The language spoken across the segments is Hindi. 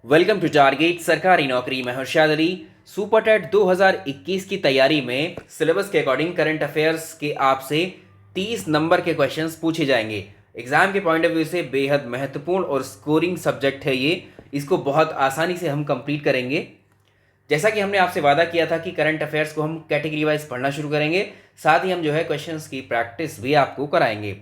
वेलकम टू टारगेट सरकारी नौकरी। मैं हर्षाद अली। सुपर टेट 2021 की तैयारी में सिलेबस के अकॉर्डिंग करंट अफेयर्स के आपसे 30 नंबर के क्वेश्चंस पूछे जाएंगे। एग्जाम के पॉइंट ऑफ व्यू से बेहद महत्वपूर्ण और स्कोरिंग सब्जेक्ट है ये। इसको बहुत आसानी से हम कंप्लीट करेंगे। जैसा कि हमने आपसे वादा किया था कि करंट अफेयर्स को हम कैटेगरी वाइज पढ़ना शुरू करेंगे, साथ ही हम जो है क्वेश्चंस की प्रैक्टिस भी आपको कराएंगे।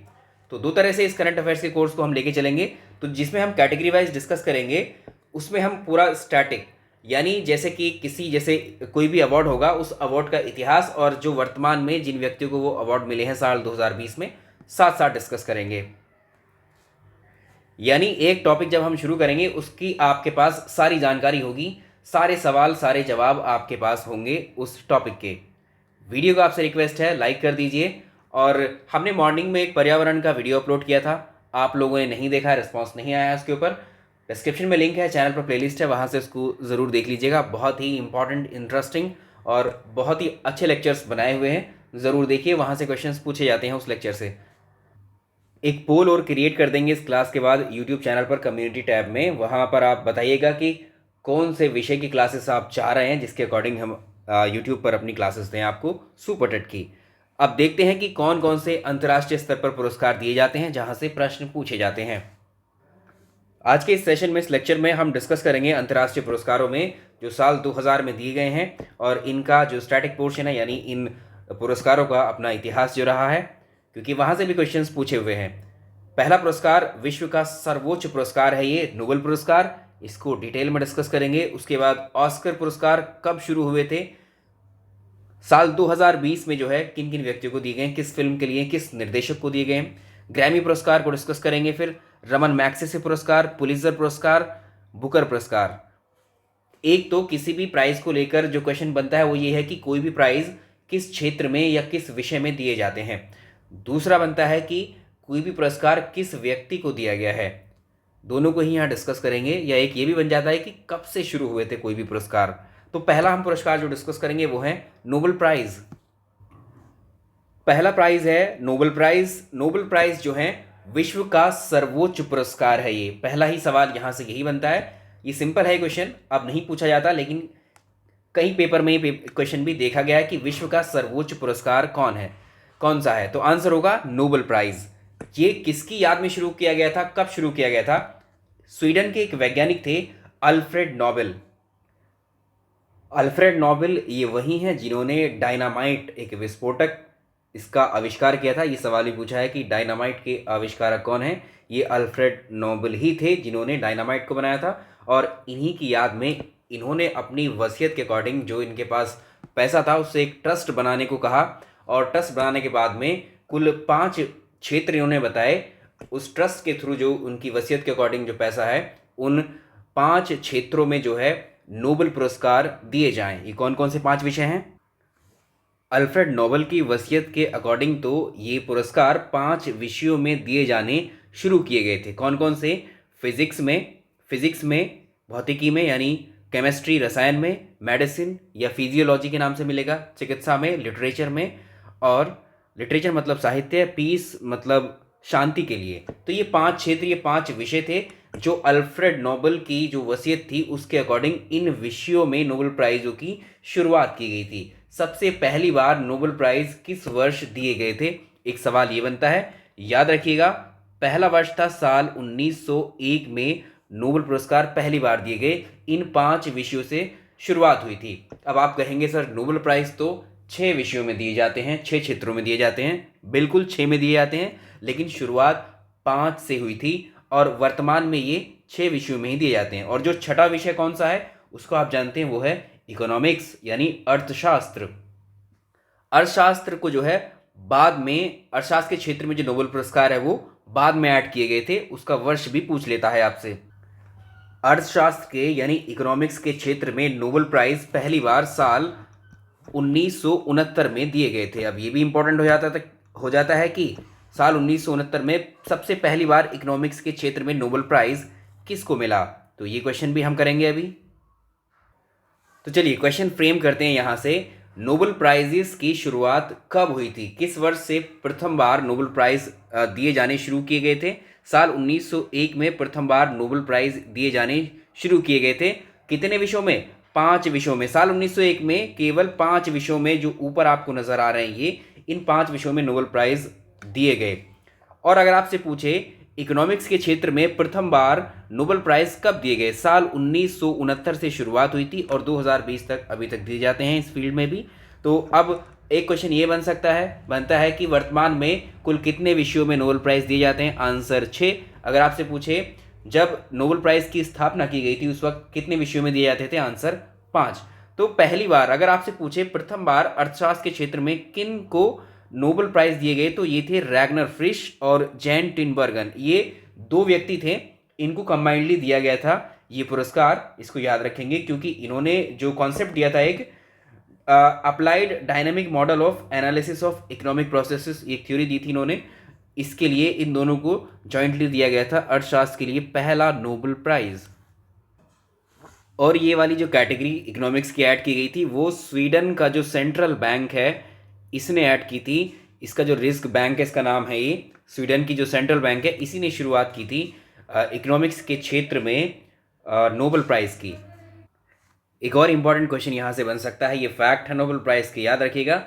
तो दो तरह से इस करंट अफेयर्स के कोर्स को हम लेके चलेंगे। तो जिसमें हम कैटेगरी वाइज डिस्कस करेंगे उसमें हम पूरा स्टैटिक, यानी जैसे कि जैसे कोई भी अवार्ड होगा उस अवार्ड का इतिहास और जो वर्तमान में जिन व्यक्तियों को वो अवार्ड मिले हैं साल 2020 में, साथ साथ डिस्कस करेंगे। यानी एक टॉपिक जब हम शुरू करेंगे उसकी आपके पास सारी जानकारी होगी, सारे सवाल सारे जवाब आपके पास होंगे उस टॉपिक के। वीडियो का आपसे रिक्वेस्ट है लाइक कर दीजिए। और हमने मॉर्निंग में एक पर्यावरण का वीडियो अपलोड किया था, आप लोगों ने नहीं देखा, रिस्पॉन्स नहीं आया उसके ऊपर। डिस्क्रिप्शन में लिंक है, चैनल पर प्लेलिस्ट है, वहाँ से उसको ज़रूर देख लीजिएगा। बहुत ही इंपॉर्टेंट, इंटरेस्टिंग और बहुत ही अच्छे लेक्चर्स बनाए हुए हैं, ज़रूर देखिए। वहाँ से क्वेश्चंस पूछे जाते हैं उस लेक्चर से। एक पोल और क्रिएट कर देंगे इस क्लास के बाद यूट्यूब चैनल पर कम्युनिटी टैब में। वहाँ पर आप बताइएगा कि कौन से विषय की क्लासेस आप चाह रहे हैं, जिसके अकॉर्डिंग हम यूट्यूब पर अपनी क्लासेस दें आपको सुपर टेट की। अब देखते हैं कि कौन कौन से अंतर्राष्ट्रीय स्तर पर पुरस्कार दिए जाते हैं जहाँ से प्रश्न पूछे जाते हैं। आज के इस सेशन में, इस लेक्चर में हम डिस्कस करेंगे अंतर्राष्ट्रीय पुरस्कारों में जो साल 2000 में दिए गए हैं और इनका जो स्टैटिक पोर्शन है, यानी इन पुरस्कारों का अपना इतिहास जो रहा है, क्योंकि वहाँ से भी क्वेश्चंस पूछे हुए हैं। पहला पुरस्कार विश्व का सर्वोच्च पुरस्कार है ये, नोबेल पुरस्कार। इसको डिटेल में डिस्कस करेंगे। उसके बाद ऑस्कर पुरस्कार कब शुरू हुए थे, साल 2020 में जो है किन किन व्यक्तियों को दिए गए, किस फिल्म के लिए, किस निर्देशक को दिए गए। ग्रैमी पुरस्कार को डिस्कस करेंगे, फिर रमन मैग्सेसे पुरस्कार, पुलित्जर पुरस्कार, बुकर पुरस्कार। एक तो किसी भी प्राइज को लेकर जो क्वेश्चन बनता है वो ये है कि कोई भी प्राइज किस क्षेत्र में या किस विषय में दिए जाते हैं। दूसरा बनता है कि कोई भी पुरस्कार किस व्यक्ति को दिया गया है। दोनों को ही यहाँ डिस्कस करेंगे। या एक ये भी बन जाता है कि कब से शुरू हुए थे कोई भी पुरस्कार। तो पहला हम पुरस्कार जो डिस्कस करेंगे वो है नोबेल प्राइज। पहला प्राइज है नोबेल प्राइज। नोबेल प्राइज जो है विश्व का सर्वोच्च पुरस्कार है। ये पहला ही सवाल यहाँ से यही बनता है। ये सिंपल है क्वेश्चन, अब नहीं पूछा जाता, लेकिन कई पेपर में ये क्वेश्चन भी देखा गया है कि विश्व का सर्वोच्च पुरस्कार कौन सा है। तो आंसर होगा नोबेल प्राइज। ये किसकी याद में शुरू किया गया था, कब शुरू किया गया था? स्वीडन के एक वैज्ञानिक थे अल्फ्रेड नोबेल। अल्फ्रेड नोबेल ये वही हैं जिन्होंने डायनामाइट, एक विस्फोटक, इसका आविष्कार किया था। ये सवाल भी पूछा है कि डायनामाइट के आविष्कारक कौन हैं। ये अल्फ्रेड नोबेल ही थे जिन्होंने डायनामाइट को बनाया था। और इन्हीं की याद में इन्होंने अपनी वसीयत के अकॉर्डिंग जो इनके पास पैसा था उससे एक ट्रस्ट बनाने को कहा। और ट्रस्ट बनाने के बाद में कुल 5 क्षेत्र इन्होंने बताए। उस ट्रस्ट के थ्रू जो उनकी वसीयत के अकॉर्डिंग जो पैसा है, उन 5 क्षेत्रों में जो है नोबेल पुरस्कार दिए जाएं। ये कौन कौन से 5 विषय हैं? अल्फ्रेड नोबेल की वसीयत के अकॉर्डिंग तो ये पुरस्कार 5 विषयों में दिए जाने शुरू किए गए थे। कौन कौन से? फिजिक्स में, भौतिकी में यानी केमिस्ट्री रसायन में, मेडिसिन या फिजियोलॉजी के नाम से मिलेगा, चिकित्सा में, लिटरेचर में, और लिटरेचर मतलब साहित्य, पीस मतलब शांति के लिए। तो ये 5 क्षेत्र, ये 5 विषय थे जो अल्फ्रेड नोबेल की जो वसीयत थी उसके अकॉर्डिंग इन विषयों में नोबेल प्राइज़ों की शुरुआत की गई थी। सबसे पहली बार नोबेल प्राइज़ किस वर्ष दिए गए थे? एक सवाल ये बनता है, याद रखिएगा। पहला वर्ष था साल 1901 में नोबेल पुरस्कार पहली बार दिए गए। इन 5 विषयों से शुरुआत हुई थी। अब आप कहेंगे सर नोबेल प्राइज़ तो 6 विषयों में दिए जाते हैं, 6 क्षेत्रों में दिए जाते हैं। बिल्कुल 6 में दिए जाते हैं, लेकिन शुरुआत 5 से हुई थी और वर्तमान में ये 6 विषयों में ही दिए जाते हैं। और जो छठा विषय कौन सा है उसको आप जानते हैं, वो है इकोनॉमिक्स यानी अर्थशास्त्र। अर्थशास्त्र को जो है बाद में, अर्थशास्त्र के क्षेत्र में जो नोबेल पुरस्कार है वो बाद में ऐड किए गए थे। उसका वर्ष भी पूछ लेता है आपसे। अर्थशास्त्र के यानी इकोनॉमिक्स के क्षेत्र में नोबेल प्राइज पहली बार साल 1969 में दिए गए थे। अब ये भी इंपॉर्टेंट हो जाता है कि साल 1969 में सबसे पहली बार इकोनॉमिक्स के क्षेत्र में नोबेल प्राइज किसको मिला। तो ये क्वेश्चन भी हम करेंगे अभी। तो चलिए क्वेश्चन फ्रेम करते हैं यहाँ से। नोबेल प्राइजेस की शुरुआत कब हुई थी? किस वर्ष से प्रथम बार नोबेल प्राइज दिए जाने शुरू किए गए थे? साल 1901 में प्रथम बार नोबेल प्राइज दिए जाने शुरू किए गए थे। कितने विषयों में? 5 विषयों में। साल 1901 में केवल 5 विषयों में, जो ऊपर आपको नज़र आ रहे हैं ये, इन 5 विषयों में नोबेल प्राइज़ दिए गए। और अगर आपसे पूछे इकोनॉमिक्स के क्षेत्र में प्रथम बार नोबेल प्राइज़ कब दिए गए? साल 1969 से शुरुआत हुई थी और 2020 तक अभी तक दिए जाते हैं इस फील्ड में भी। तो अब एक क्वेश्चन ये बनता है कि वर्तमान में कुल कितने विषयों में नोबेल प्राइज़ दिए जाते हैं? आंसर 6। अगर आपसे पूछे जब नोबेल प्राइज़ की स्थापना की गई थी उस वक्त कितने विषयों में दिए जाते थे? आंसर 5। तो पहली बार अगर आपसे पूछे प्रथम बार अर्थशास्त्र के क्षेत्र में किन को नोबेल प्राइज़ दिए गए, तो ये थे रैगनर फ्रिश और जैन टिनबर्गन। ये 2 व्यक्ति थे, इनको कंबाइंडली दिया गया था ये पुरस्कार। इसको याद रखेंगे क्योंकि इन्होंने जो कॉन्सेप्ट दिया था, एक applied dynamic model of analysis of economic processes, एक थ्योरी दी थी इन्होंने। इसके लिए इन दोनों को जॉइंटली दिया गया था अर्थशास्त्र के लिए पहला नोबेल प्राइज़। और ये वाली जो कैटेगरी इकोनॉमिक्स की ऐड की गई थी वो स्वीडन का जो सेंट्रल बैंक है इसने ऐड की थी। इसका जो रिस्क बैंक है इसका नाम है ये, स्वीडन की जो सेंट्रल बैंक है इसी ने शुरुआत की थी इकोनॉमिक्स के क्षेत्र में नोबेल प्राइज़ की। एक और इम्पॉर्टेंट क्वेश्चन यहाँ से बन सकता है, ये फैक्ट है नोबेल प्राइज़ के, याद रखिएगा।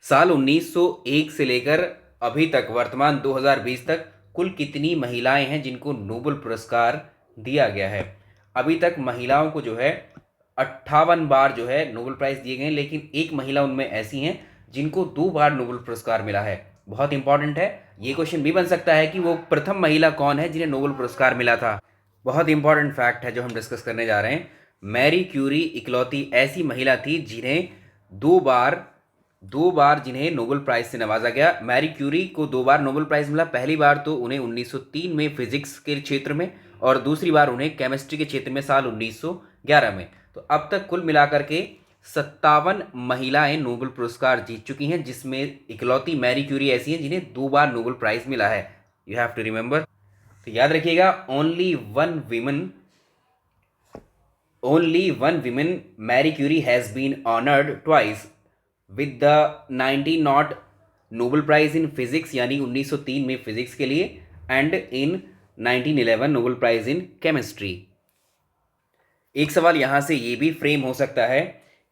साल 1901 से लेकर अभी तक वर्तमान 2020 तक कुल कितनी महिलाएं हैं जिनको नोबेल पुरस्कार दिया गया है? अभी तक महिलाओं को जो है 58 बार जो है नोबेल प्राइज़ दिए गए हैं, लेकिन एक महिला उनमें ऐसी हैं जिनको 2 बार नोबेल पुरस्कार मिला है। बहुत इंपॉर्टेंट है। ये क्वेश्चन भी बन सकता है कि वो प्रथम महिला कौन है जिन्हें नोबेल पुरस्कार मिला था। बहुत इंपॉर्टेंट फैक्ट है जो हम डिस्कस करने जा रहे हैं। मैरी क्यूरी इकलौती ऐसी महिला थी जिन्हें दो बार जिन्हें नोबेल प्राइज़ से नवाजा गया। मैरी क्यूरी को 2 बार नोबेल प्राइज़ मिला। पहली बार तो उन्हें 1903 में फिजिक्स के क्षेत्र में, और दूसरी बार उन्हें केमिस्ट्री के क्षेत्र में साल 1911 में। तो अब तक कुल मिलाकर के 57 महिलाएं नोबेल पुरस्कार जीत चुकी हैं, जिसमें इकलौती मैरी क्यूरी ऐसी हैं जिन्हें 2 बार नोबेल प्राइज़ मिला है। You have to remember. तो याद रखिएगा, only one women Marie Curie has been honoured twice with the 1900 Nobel prize in physics, यानी 1903 में फिजिक्स के लिए, and in 1911 Nobel prize in chemistry. एक सवाल यहाँ से ये भी फ्रेम हो सकता है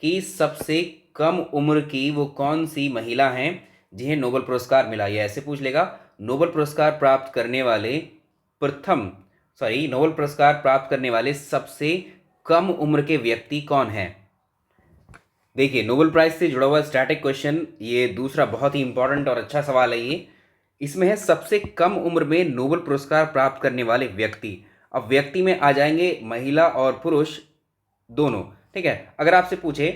कि सबसे कम उम्र की वो कौन सी महिला हैं जिन्हें नोबेल पुरस्कार मिला। ये ऐसे पूछ लेगा, नोबेल पुरस्कार प्राप्त करने वाले सबसे कम उम्र के व्यक्ति कौन हैं? देखिए, नोबेल प्राइज़ से जुड़ा हुआ स्टैटिक क्वेश्चन, ये दूसरा बहुत ही इंपॉर्टेंट और अच्छा सवाल है ये। इसमें है सबसे कम उम्र में नोबेल पुरस्कार प्राप्त करने वाले व्यक्ति। अब व्यक्ति में आ जाएंगे महिला और पुरुष दोनों, ठीक है। अगर आपसे पूछे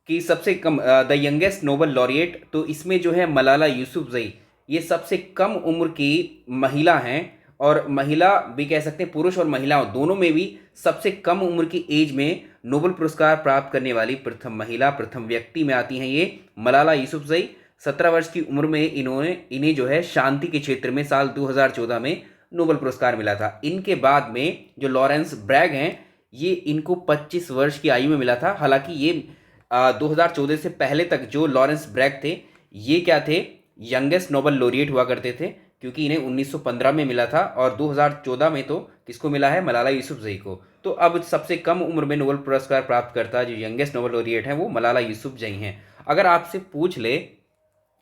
कि सबसे come the youngest Nobel laureate, तो इसमें जो है मलाला यूसुफजई, ये सबसे कम उम्र की महिला हैं। और महिला भी कह सकते हैं, पुरुष और महिलाओं दोनों में भी सबसे कम उम्र की एज में नोबेल पुरस्कार प्राप्त करने वाली प्रथम व्यक्ति में आती हैं ये मलाला यूसुफजई। 17 वर्ष की उम्र में इन्हें जो है शांति के क्षेत्र में साल 2014 में नोबेल पुरस्कार मिला था। इनके बाद में जो लॉरेंस ब्रैग हैं, ये इनको 25 वर्ष की आयु में मिला था। हालांकि ये 2014 से पहले तक जो लॉरेंस ब्रैग थे, ये क्या थे? यंगेस्ट नोबेल लॉरिएट हुआ करते थे, क्योंकि इन्हें 1915 में मिला था और 2014 में तो किसको मिला है? मलाला यूसुफजई को। तो अब सबसे कम उम्र में नोबेल पुरस्कार प्राप्त करता जो यंगेस्ट नोबेल लॉरिएट हैं वो मलाला यूसुफजई हैं। अगर आपसे पूछ ले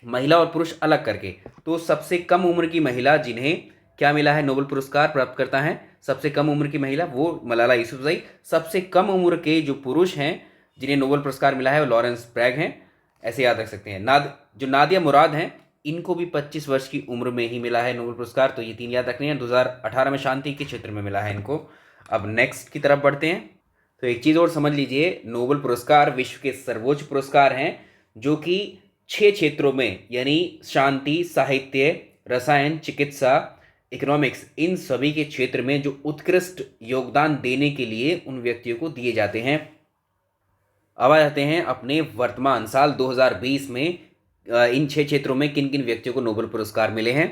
महिला और पुरुष अलग करके, तो सबसे कम उम्र की महिला जिन्हें क्या मिला है नोबेल पुरस्कार प्राप्त करता है, सबसे कम उम्र की महिला वो मलाला यूसुफजई। सबसे कम उम्र के जो पुरुष हैं जिन्हें नोबेल पुरस्कार मिला है वो लॉरेंस ब्रैग हैं। ऐसे याद रख सकते हैं। जो नादिया मुराद हैं, इनको भी 25 वर्ष की उम्र में ही मिला है नोबेल पुरस्कार। तो ये 3 याद रखने हैं। 2018 में शांति के क्षेत्र में मिला है इनको। अब नेक्स्ट की तरफ बढ़ते हैं। तो एक चीज़ और समझ लीजिए, नोबेल पुरस्कार विश्व के सर्वोच्च पुरस्कार हैं जो कि 6 क्षेत्रों में, यानी शांति, साहित्य, रसायन, चिकित्सा, इकोनॉमिक्स, इन सभी के क्षेत्र में जो उत्कृष्ट योगदान देने के लिए उन व्यक्तियों को दिए जाते हैं। अब आ जाते हैं अपने वर्तमान साल 2020 में इन 6 क्षेत्रों में किन किन व्यक्तियों को नोबेल पुरस्कार मिले हैं।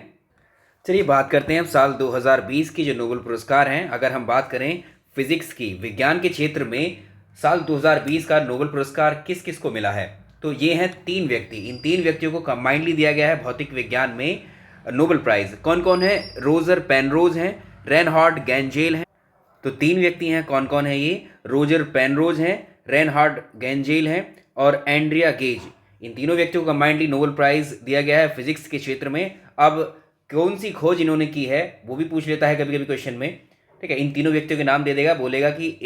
चलिए बात करते हैं अब साल 2020 की जो नोबेल पुरस्कार हैं। अगर हम बात करें फिजिक्स की, विज्ञान के क्षेत्र में साल 2020 का नोबेल पुरस्कार किस किस को मिला है, तो ये हैं 3 व्यक्ति। इन 3 व्यक्तियों को कंबाइंडली दिया गया है भौतिक विज्ञान में नोबेल प्राइज़। कौन कौन है? रोजर पेनरोज हैं, रेनहार्ड गैंजेल हैं। तो 3 व्यक्ति हैं, कौन कौन है ये? रोजर पेनरोज हैं, रेनहार्ड गैंजेल हैं और एंड्रिया गेज। इन तीनों व्यक्तियों को कंबाइंडली नोबेल प्राइज दिया गया है फिजिक्स के क्षेत्र में। अब कौन सी खोज इन्होंने की है वो भी पूछ लेता है कभी कभी क्वेश्चन में, ठीक है। इन तीनों व्यक्तियों के नाम दे देगा, बोलेगा कि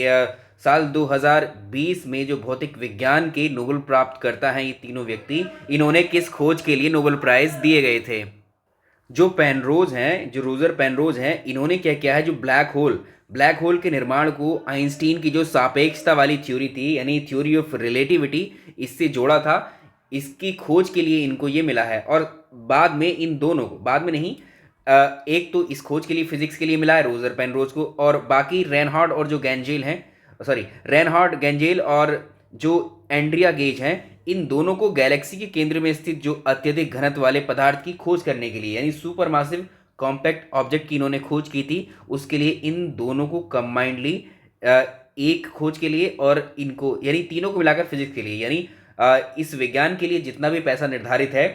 साल 2020 में जो भौतिक विज्ञान के नोबेल प्राप्त करता है ये तीनों व्यक्ति, इन्होंने किस खोज के लिए नोबेल प्राइज दिए गए थे। जो पेनरोज हैं, जो रोजर पेनरोज हैं, इन्होंने क्या किया है, जो ब्लैक होल के निर्माण को आइंस्टीन की जो सापेक्षता वाली थ्योरी थी, यानी थ्योरी ऑफ रिलेटिविटी, इससे जोड़ा था। इसकी खोज के लिए इनको ये मिला है। और बाद में इन दोनों को, बाद में नहीं, एक तो इस खोज के लिए फिजिक्स के लिए मिला है रोजर पेनरोज को, और बाकी रेनहार्ड और जो गैंजेल हैं, सॉरी रेनहार्ड गैंजेल और जो एंड्रिया गेज हैं, इन दोनों को गैलेक्सी के केंद्र में स्थित जो अत्यधिक घनत्व वाले पदार्थ की खोज करने के लिए, यानी सुपरमासिव कॉम्पैक्ट ऑब्जेक्ट की इन्होंने खोज की थी, उसके लिए इन दोनों को कंबाइंडली एक खोज के लिए और इनको यानी तीनों को मिलाकर फिजिक्स के लिए, यानी इस विज्ञान के लिए जितना भी पैसा निर्धारित है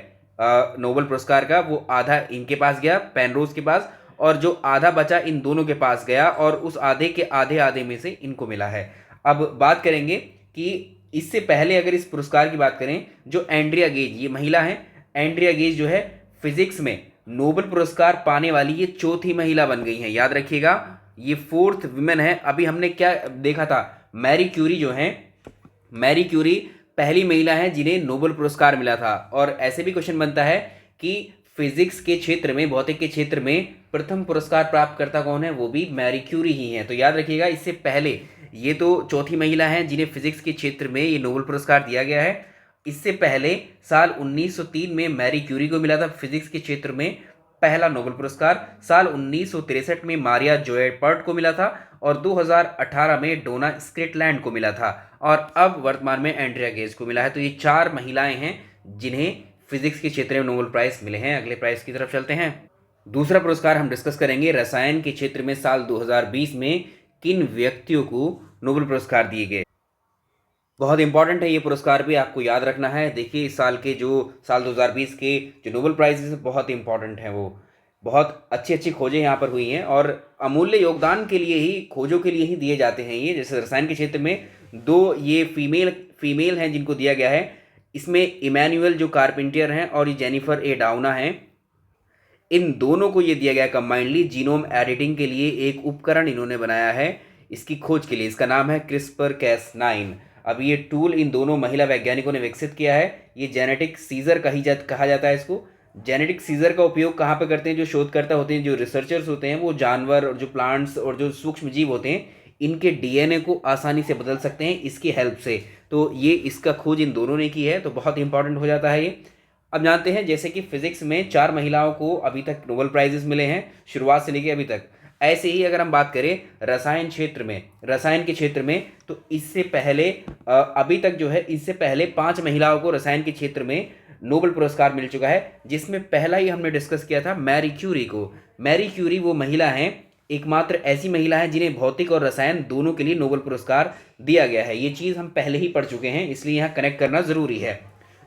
नोबेल पुरस्कार का, वो आधा इनके पास गया, पेनरोज के पास, और जो आधा बचा इन दोनों के पास गया, और उस आधे के आधे आधे में से इनको मिला है। अब बात करेंगे कि इससे पहले अगर इस पुरस्कार की बात करें, जो एंड्रिया गेज, ये महिला है, एंड्रिया गेज जो है फिजिक्स में नोबेल पुरस्कार पाने वाली ये चौथी महिला बन गई हैं, याद रखिएगा, ये 4th विमेन है। अभी हमने क्या देखा था, मैरी क्यूरी जो है, मैरी क्यूरी पहली महिला है जिन्हें नोबेल पुरस्कार मिला था। और ऐसे भी क्वेश्चन बनता है कि फिजिक्स के क्षेत्र में, भौतिक के क्षेत्र में प्रथम पुरस्कार प्राप्त करता कौन है, वो भी मैरी क्यूरी ही है। तो याद रखिएगा, इससे पहले ये तो चौथी महिला हैं जिन्हें फिजिक्स के क्षेत्र में ये नोबेल पुरस्कार दिया गया है। इससे पहले साल 1903 में मैरी क्यूरी को मिला था फिजिक्स के क्षेत्र में पहला नोबेल पुरस्कार। साल 1963 में मारिया जोएपर्ट को मिला था, और 2018 में डोना स्क्रिटलैंड को मिला था, और अब वर्तमान में एंड्रिया गेज को मिला है। तो ये 4 महिलाएं हैं जिन्हें फिजिक्स के क्षेत्र में नोबेल प्राइज मिले हैं। अगले प्राइज की तरफ चलते हैं। दूसरा पुरस्कार हम डिस्कस करेंगे, रसायन के क्षेत्र में साल 2020 में किन व्यक्तियों को नोबेल पुरस्कार दिए गए। बहुत इंपॉर्टेंट है ये पुरस्कार भी, आपको याद रखना है। देखिए, इस साल के जो साल 2020 के जो नोबेल प्राइजेस बहुत इंपॉर्टेंट हैं, वो बहुत अच्छी अच्छी खोजें यहाँ पर हुई हैं, और अमूल्य योगदान के लिए ही, खोजों के लिए ही दिए जाते हैं ये। जैसे रसायन के क्षेत्र में 2 ये फीमेल हैं जिनको दिया गया है, इसमें इमैनुअल जो कारपेंटियर हैं और ये जेनिफर ए डाउना हैं। इन दोनों को ये दिया गया कंबाइंडली जीनोम एडिटिंग के लिए एक उपकरण इन्होंने बनाया है इसकी खोज के लिए। इसका नाम है क्रिस्पर कैस9। अब ये टूल इन दोनों महिला वैज्ञानिकों ने विकसित किया है। ये जेनेटिक सीजर कहा जाता है इसको। जेनेटिक सीजर का उपयोग कहाँ पे करते हैं? जो शोधकर्ता होते हैं, जो रिसर्चर्स होते हैं, वो जानवर और जो प्लांट्स और जो सूक्ष्म जीव होते हैं, इनके डीएनए को आसानी से बदल सकते हैं इसकी हेल्प से। तो ये इसका खोज इन दोनों ने की है, तो बहुत इंपॉर्टेंट हो जाता है ये। अब जानते हैं, जैसे कि फिजिक्स में 4 महिलाओं को अभी तक नोबेल प्राइजेस मिले हैं शुरुआत से लेकर अभी तक, ऐसे ही अगर हम बात करें रसायन के क्षेत्र में, तो इससे पहले अभी तक जो है, इससे पहले 5 महिलाओं को रसायन के क्षेत्र में नोबेल पुरस्कार मिल चुका है, जिसमें पहला ही हमने डिस्कस किया था मैरी क्यूरी को। मैरी क्यूरी वो महिला हैं, एकमात्र ऐसी महिला है जिन्हें भौतिक और रसायन दोनों के लिए नोबेल पुरस्कार दिया गया है। ये चीज़ हम पहले ही पढ़ चुके हैं, इसलिए यहाँ कनेक्ट करना ज़रूरी है।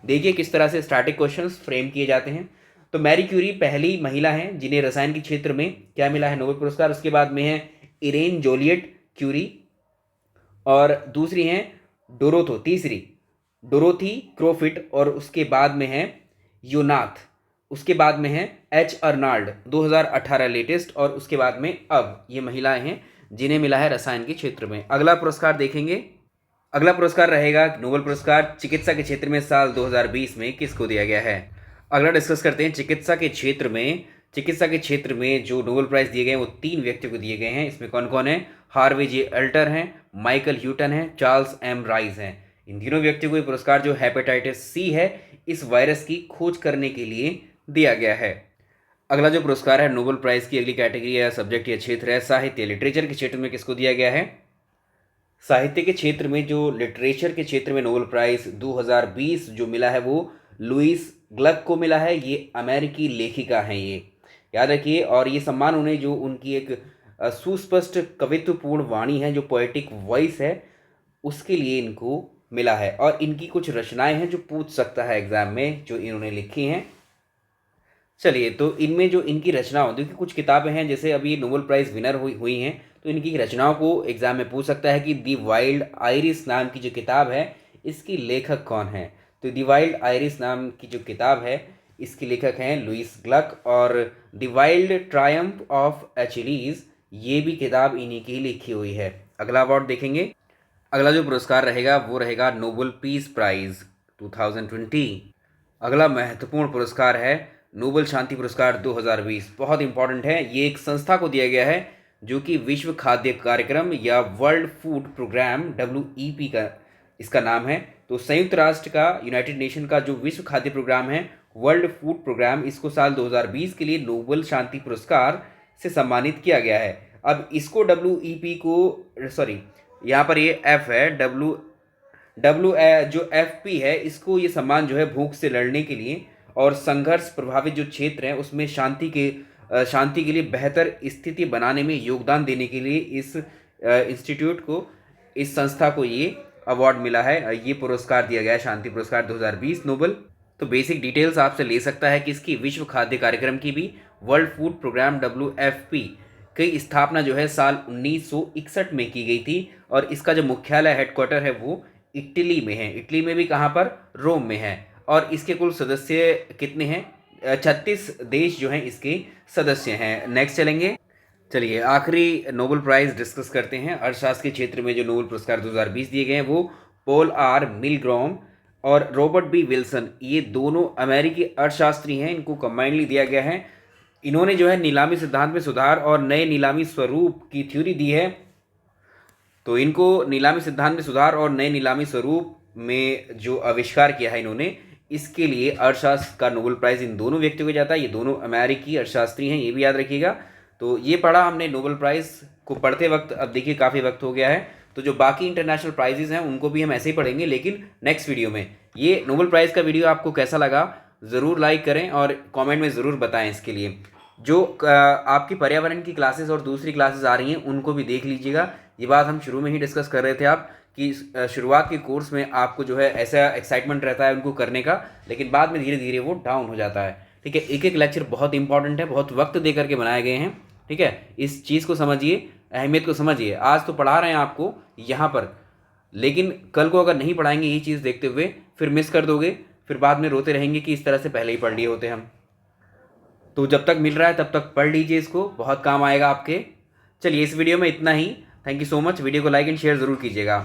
देखिए किस तरह से स्टैटिक क्वेश्चंस फ्रेम किए जाते हैं। तो मैरी क्यूरी पहली महिला हैं जिन्हें रसायन के क्षेत्र में क्या मिला है? नोबेल पुरस्कार। उसके बाद में है इरेन जोलियट क्यूरी, और दूसरी हैं तीसरी डोरोथी क्रोफिट, और उसके बाद में है योनाथ, उसके बाद में है एच अर्नाल्ड 2018 लेटेस्ट, और उसके बाद में अब ये महिलाएं हैं जिन्हें मिला है रसायन के क्षेत्र में। अगला पुरस्कार देखेंगे। अगला पुरस्कार रहेगा नोबेल पुरस्कार चिकित्सा के क्षेत्र में साल 2020 में किसको दिया गया है? अगला डिस्कस करते हैं चिकित्सा के क्षेत्र में जो नोबेल प्राइज दिए गए हैं वो 3 व्यक्तियों को दिए गए हैं। इसमें कौन कौन है? हार्वे जे अल्टर हैं, माइकल ह्यूटन हैं, चार्ल्स एम राइस हैं। इन तीनों व्यक्तियों को ये पुरस्कार जो हेपेटाइटिस सी है, इस वायरस की खोज करने के लिए दिया गया है। अगला जो पुरस्कार है नोबेल प्राइज की अगली कैटेगरी या सब्जेक्ट या क्षेत्र है साहित्य। लिटरेचर के क्षेत्र में किसको दिया गया है? साहित्य के क्षेत्र में, जो लिटरेचर के क्षेत्र में नोबेल प्राइज 2020 जो मिला है वो लुइस ग्लक को मिला है। ये अमेरिकी लेखिका हैं, ये याद रखिए। और ये सम्मान उन्हें जो उनकी एक सुस्पष्ट कवित्वपूर्ण वाणी है, जो पोएटिक वॉइस है, उसके लिए इनको मिला है। और इनकी कुछ रचनाएं हैं जो पूछ सकता है एग्जाम में, जो इन्होंने लिखी हैं। चलिए, तो इनमें जो इनकी रचनाओं, देखिए कुछ किताबें हैं जैसे अभी नोबेल प्राइज़ विनर हुई हुई हैं, तो इनकी रचनाओं को एग्ज़ाम में पूछ सकता है कि दी वाइल्ड आइरिस नाम की जो किताब है, इसकी लेखक कौन है? तो दी वाइल्ड आइरिस नाम की जो किताब है, इसके लेखक हैं लुईस ग्लक, और द वाइल्ड ट्रायम्फ ऑफ एचिलीज़, ये भी किताब इन्हीं की लिखी हुई है। अगला अवार्ड देखेंगे। अगला जो पुरस्कार रहेगा वो रहेगा नोबेल पीस प्राइज़ 2020। अगला महत्वपूर्ण पुरस्कार है नोबेल शांति पुरस्कार 2020। बहुत इंपॉर्टेंट है, ये एक संस्था को दिया गया है जो कि विश्व खाद्य कार्यक्रम या वर्ल्ड फूड प्रोग्राम WEP का इसका नाम है। तो संयुक्त राष्ट्र का, यूनाइटेड नेशन का जो विश्व खाद्य प्रोग्राम है, वर्ल्ड फूड प्रोग्राम, इसको साल 2020 के लिए नोबेल शांति पुरस्कार से सम्मानित किया गया है। अब इसको WEP को, सॉरी यहाँ पर ये F है, जो FP है, इसको ये सम्मान जो है भूख से लड़ने के लिए और संघर्ष प्रभावित जो क्षेत्र हैं उसमें शांति के लिए बेहतर स्थिति बनाने में योगदान देने के लिए इस इंस्टीट्यूट को, इस संस्था को ये अवार्ड मिला है, ये पुरस्कार दिया गया है, शांति पुरस्कार 2020 नोबेल। तो बेसिक डिटेल्स आपसे ले सकता है कि इसकी विश्व खाद्य कार्यक्रम की भी, वर्ल्ड फूड प्रोग्राम WFP की स्थापना जो है साल 1961 में की गई थी, और इसका जो मुख्यालय, हेडक्वार्टर है, वो इटली में है। इटली में भी कहाँ पर? रोम में है। और इसके कुल सदस्य कितने हैं? 36 देश जो हैं इसके सदस्य हैं। नेक्स्ट चलेंगे। चलिए, आखिरी नोबेल प्राइज़ डिस्कस करते हैं। अर्थशास्त्र के क्षेत्र में जो नोबेल पुरस्कार 2020 दिए गए हैं वो पॉल आर मिलग्रॉम और रॉबर्ट बी विल्सन, ये दोनों अमेरिकी अर्थशास्त्री हैं, इनको कंबाइनली दिया गया है। इन्होंने जो है नीलामी सिद्धांत में सुधार और नए नीलामी स्वरूप की थ्योरी दी है। तो इनको नीलामी सिद्धांत में सुधार और नए नीलामी स्वरूप में जो आविष्कार किया है इन्होंने, इसके लिए अर्थशास्त्र का नोबेल प्राइज़ इन दोनों व्यक्तियों को जाता है। ये दोनों अमेरिकी अर्थशास्त्री हैं, ये भी याद रखिएगा। तो ये पढ़ा हमने नोबेल प्राइज़ को पढ़ते वक्त। अब देखिए काफ़ी वक्त हो गया है, तो जो बाकी इंटरनेशनल प्राइजेज़ हैं उनको भी हम ऐसे ही पढ़ेंगे, लेकिन नेक्स्ट वीडियो में। ये नोबेल प्राइज़ का वीडियो आपको कैसा लगा ज़रूर लाइक करें और कमेंट में ज़रूर बताएं। इसके लिए जो आपकी पर्यावरण की क्लासेस और दूसरी क्लासेस आ रही हैं उनको भी देख लीजिएगा। ये बात हम शुरू में ही डिस्कस कर रहे थे आप कि शुरुआत के कोर्स में आपको जो है ऐसा एक्साइटमेंट रहता है उनको करने का, लेकिन बाद में धीरे धीरे वो डाउन हो जाता है। ठीक है, एक एक लेक्चर बहुत इंपॉर्टेंट है, बहुत वक्त दे करके बनाए गए हैं। ठीक है, इस चीज़ को समझिए, अहमियत को समझिए। आज तो पढ़ा रहे हैं आपको यहाँ पर, लेकिन कल को अगर नहीं पढ़ाएंगे ये चीज़ देखते हुए, फिर मिस कर दोगे, फिर बाद में रोते रहेंगे कि इस तरह से पहले ही पढ़ लिए होते हम। तो जब तक मिल रहा है तब तक पढ़ लीजिए, इसको बहुत काम आएगा आपके। चलिए, इस वीडियो में इतना ही। Thank you so much. Video को लाइक एंड शेयर ज़रूर कीजिएगा।